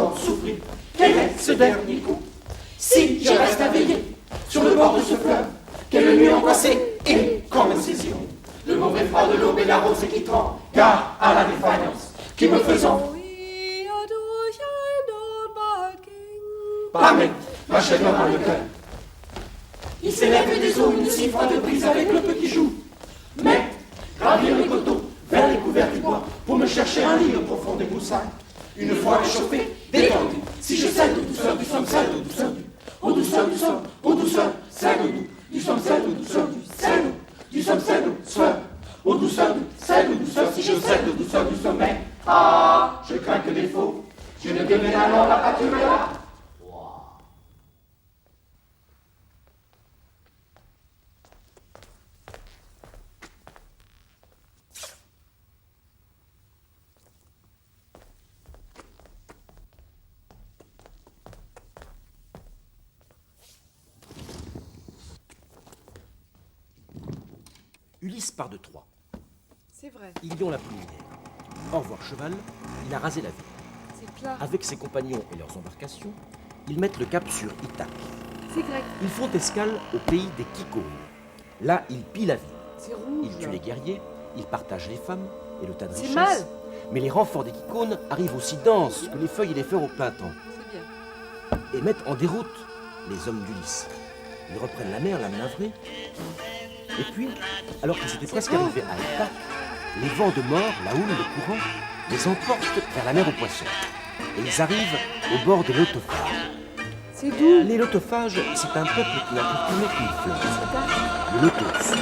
encore souffrir. Quel est ce dernier coup? Si je reste à veiller sur le bord de ce fleuve, quelle nuit angoissée et quand me saisiront le mauvais froid de l'aube et la rosée qui tremble, gare à la défaillance qui me faisant Parmi m'achèvera le cœur. Il s'élève des eaux une si froide brise avec le peu qui joue. Mais gravir les coteaux vers les couverts du bois pour me chercher un lit au profond des boussins. Une fois réchauffé, détendu, si je cède aux douceurs du somme, cède aux douceurs du, aux douceurs du somme, aux douceurs, cède au doux, du somme, cède aux douceurs du, cède du somme, cède aux douceurs, aux douceurs du, cède aux douceurs, si je cède aux douceurs du sommeil. Ah, je crains que défaut, je ne démène alors la pâture. Ulysse part de Troie. C'est vrai. Ilion l'a pris. Au revoir cheval, il a rasé la ville. C'est plat. Avec ses compagnons et leurs embarcations, ils mettent le cap sur Ithaque. C'est grec. Ils font escale au pays des Kykônes. Là, ils pillent la ville. C'est rouge. Ils tuent les guerriers, ils partagent les femmes et le tas de C'est richesses. mal. Mais les renforts des Kykônes arrivent aussi denses que les feuilles et les fleurs au printemps C'est bien. et mettent en déroute les hommes d'Ulysse. Ils reprennent la mer, la navrée. Et puis, alors qu'ils étaient presque arrivés à Ithaque, les vents de mort, la houle, le courant, les emportent vers la mer aux poissons. Et ils arrivent au bord des lotophages. C'est doux. Les lotophages, c'est un peuple qui n'a cultivé qu'une fleur, le lotos.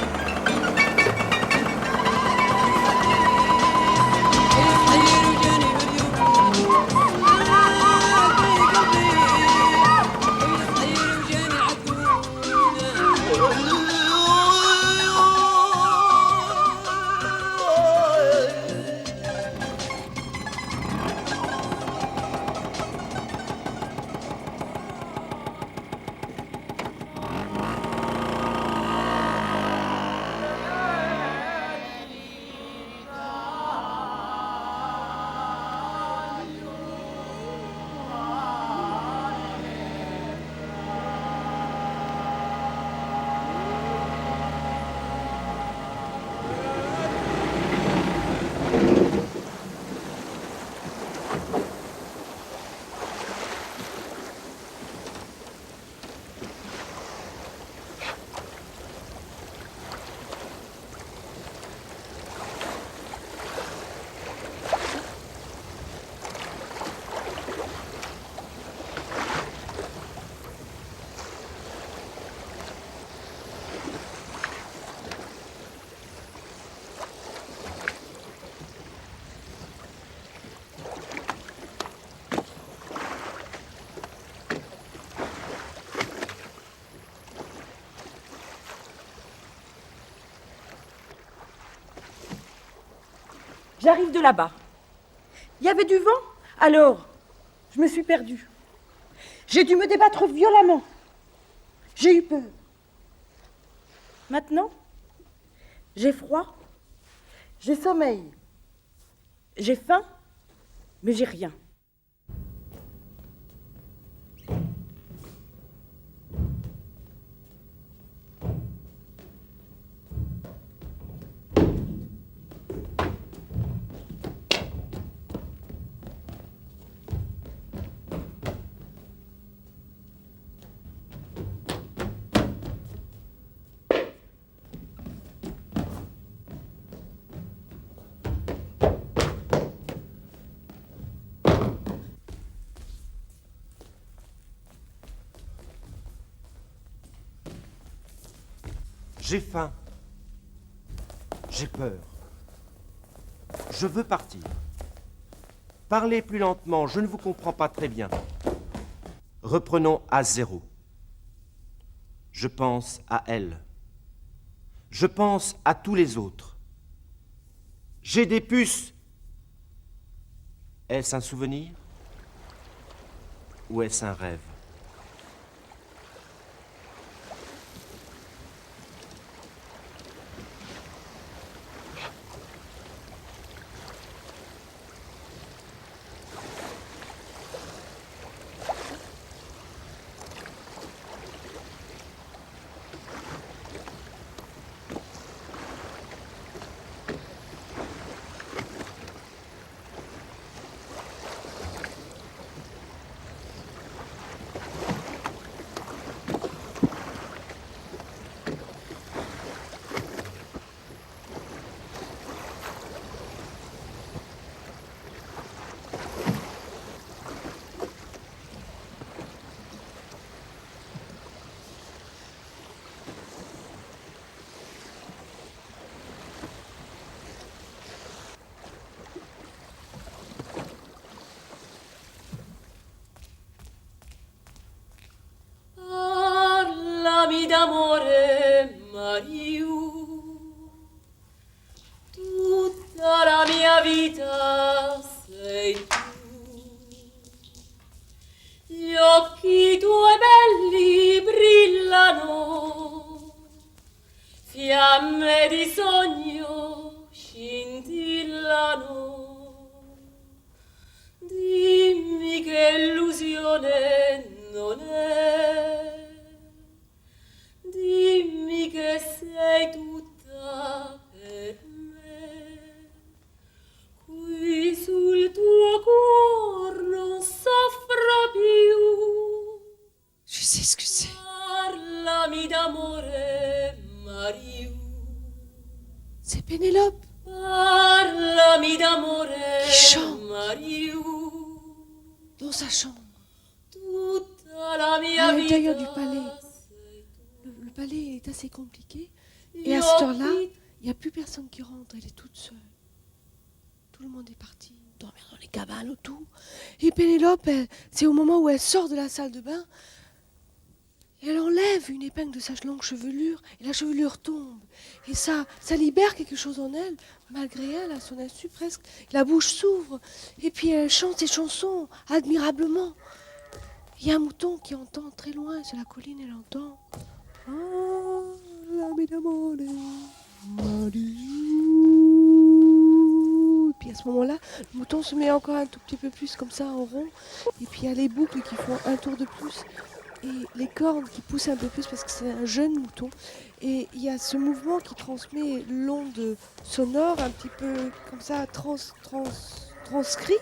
J'arrive de là-bas. Il y avait du vent, alors je me suis perdue. J'ai dû me débattre violemment. J'ai eu peur. Maintenant, j'ai froid, j'ai sommeil, j'ai faim, mais j'ai rien. J'ai faim. J'ai peur. Je veux partir. Parlez plus lentement, je ne vous comprends pas très bien. Reprenons à zéro. Je pense à elle. Je pense à tous les autres. J'ai des puces. Est-ce un souvenir? Ou est-ce un rêve? Parlami d'amore, Mariù. Tutta la mia vita sei tu. Gli occhi tuoi belli brillano, fiamme di sogno scintillano. Dimmi che illusione non è, dimmi che sei tutta per me. Qui sul tuo cuor non soffro più. Je sais ce que c'est. Parlami d'amore, Mariù. C'est Pénélope. Parlami d'amore, Qui chante. Mariù. Dans sa chambre. Tutta la mia À l'intérieur vita du palais. sei tu. Le palais est assez compliqué. Et à cette heure-là, il n'y a plus personne qui rentre. Elle est toute seule. Tout le monde est parti dormir dans les cabanes autour. Et Pénélope, c'est au moment où elle sort de la salle de bain. Et elle enlève une épingle de sa longue chevelure. Et la chevelure tombe. Et ça libère quelque chose en elle. Malgré elle, à son insu presque. La bouche s'ouvre. Et puis elle chante ses chansons admirablement. Il y a un mouton qui entend très loin. Sur la colline, elle entend. Ah, l'ami d'amore, Mariù. Et puis à ce moment-là, le mouton se met encore un tout petit peu plus comme ça en rond. Et puis il y a les boucles qui font un tour de plus. Et les cornes qui poussent un peu plus parce que c'est un jeune mouton. Et il y a ce mouvement qui transmet l'onde sonore un petit peu comme ça transcrit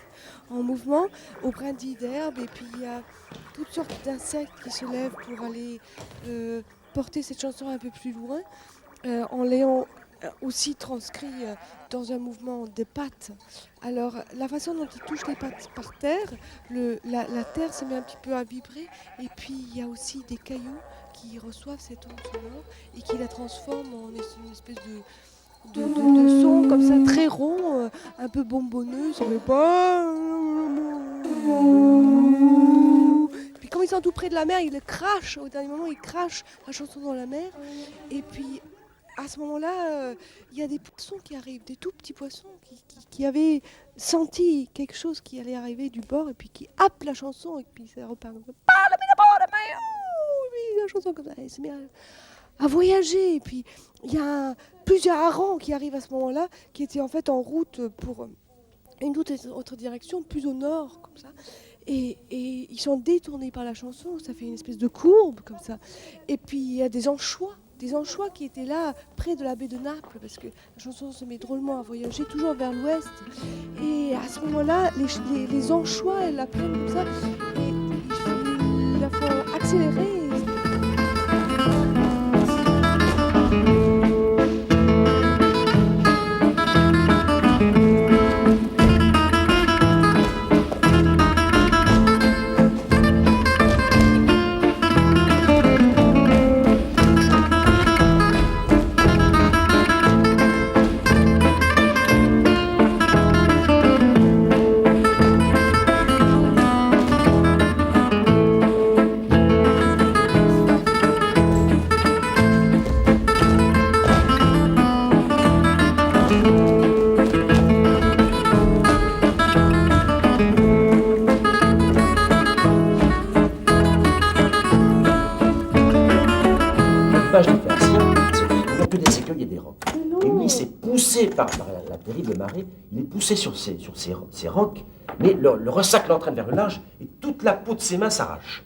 en mouvement au brindilles d'herbe. Et puis il y a toutes sortes d'insectes qui se lèvent pour aller porter cette chanson un peu plus loin en l'ayant aussi transcrit dans un mouvement des pattes. Alors la façon dont il touche les pattes par terre, la terre se met un petit peu à vibrer et puis il y a aussi des cailloux qui reçoivent cette onde sonore et qui la transforment en une espèce de son comme ça très rond, un peu bonbonneux, ça fait pas. Puis comme ils sont tout près de la mer, ils le crachent, au dernier moment ils crachent la chanson dans la mer et puis à ce moment-là, il y a des poissons qui arrivent, des tout petits poissons qui avaient senti quelque chose qui allait arriver du bord et puis qui happent la chanson et puis ça repart. La chanson comme ça, elle se met à voyager. Et puis il y a plusieurs harengs qui arrivent à ce moment-là, qui étaient en fait en route pour une autre direction, plus au nord, comme ça. Et ils sont détournés par la chanson, ça fait une espèce de courbe comme ça. Et puis il y a des anchois qui étaient là, près de la baie de Naples, parce que la chanson se met drôlement à voyager, toujours vers l'ouest. Et à ce moment-là, les anchois, elles la prennent comme ça, et il la font accélérer. Par la terrible marée, il est poussé sur ces rocs, mais le ressac l'entraîne vers le large et toute la peau de ses mains s'arrache.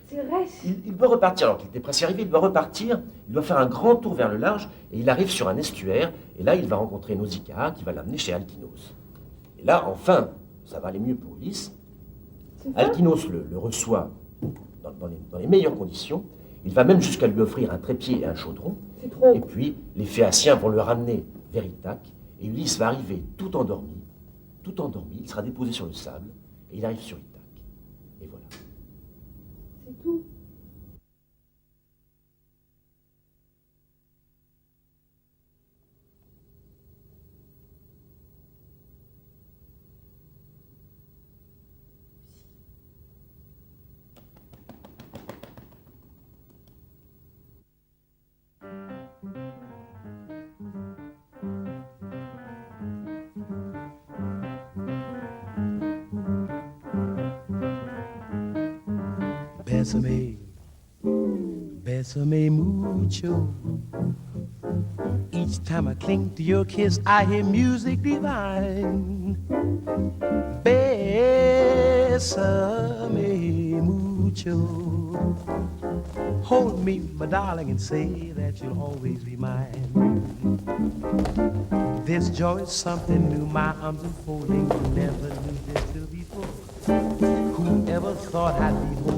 Il doit repartir, alors qu'il était presque arrivé, il doit repartir, il doit faire un grand tour vers le large et il arrive sur un estuaire et là il va rencontrer Nausicaa qui va l'amener chez Alkinoos. Et là, enfin, ça va aller mieux pour Ulysse. Alkinoos le reçoit dans les meilleures conditions, il va même jusqu'à lui offrir un trépied et un chaudron, et puis les Phéaciens vont le ramener vers Ithaque. Et Ulysse va arriver tout endormi, il sera déposé sur le sable, et il arrive sur Ithaque. Et voilà. C'est tout. Bésame, bésame mucho. Each time I cling to your kiss, I hear music divine. Bésame mucho. Hold me, my darling, and say that you'll always be mine. This joy is something new, my arms enfolding. Never knew this till before. Whoever thought I'd be